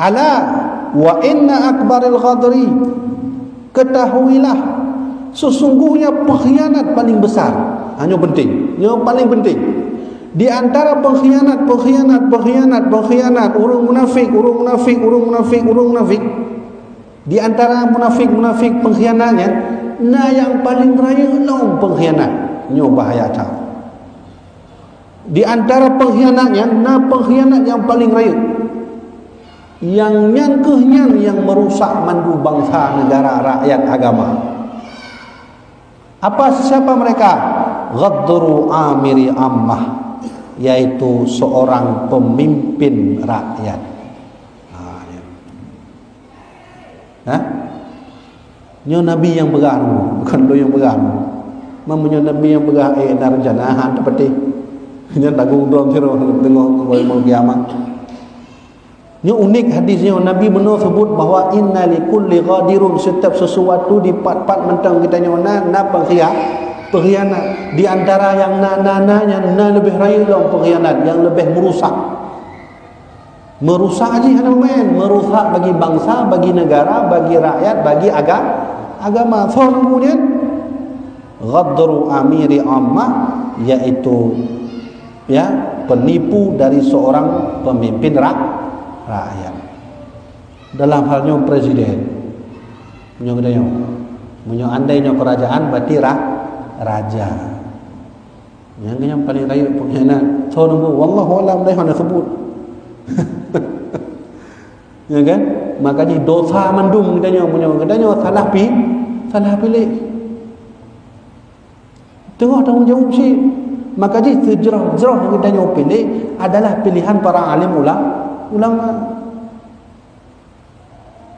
Ala wa inna akbaril ghadri, ketahuilah sesungguhnya pengkhianat paling besar. Hanya penting, yang paling penting di antara pengkhianat orang munafik, di antara munafik pengkhianatnya, nah yang paling raya long pengkhianat, nyo bahaya tahu. Di antara pengkhianatnya, nah pengkhianat yang paling raya, yang nyangkehnya yang merusak mandu bangsa, negara, rakyat, agama. Siapa mereka? Ghadru amiri ammah, yaitu seorang pemimpin rakyat. Nyo Nabi yang beranu, bukan lo yang beranu. Mamanya Nabi yang berah narjana seperti nyo tanggung dom siro tengok mau kiamat. Nyo unik hadisnya, Nabi benar sebut bahawa inna likulli ghadirun, setiap sesuatu di part-part mentang kita nyo na pengkhianat. Di antara yang na lebih raya dong pengkhianat, yang lebih merusak aja hanya main, merusak bagi bangsa, bagi negara, bagi rakyat, bagi agama. Kemudian ghadru amiri ammah, yaitu penipu dari seorang pemimpin rakyat. Dalam halnya presiden, andainya kerajaan berarti raja. Yang paling raya pengkhianat. Wallahu a'lam dah hendak sebut. Ya kan? Makanya dosa mendung katanya salah pilih. Tengok tanggung jawab sih. Makanya sejerah-jerah yang kita pilih adalah pilihan para alim ulama.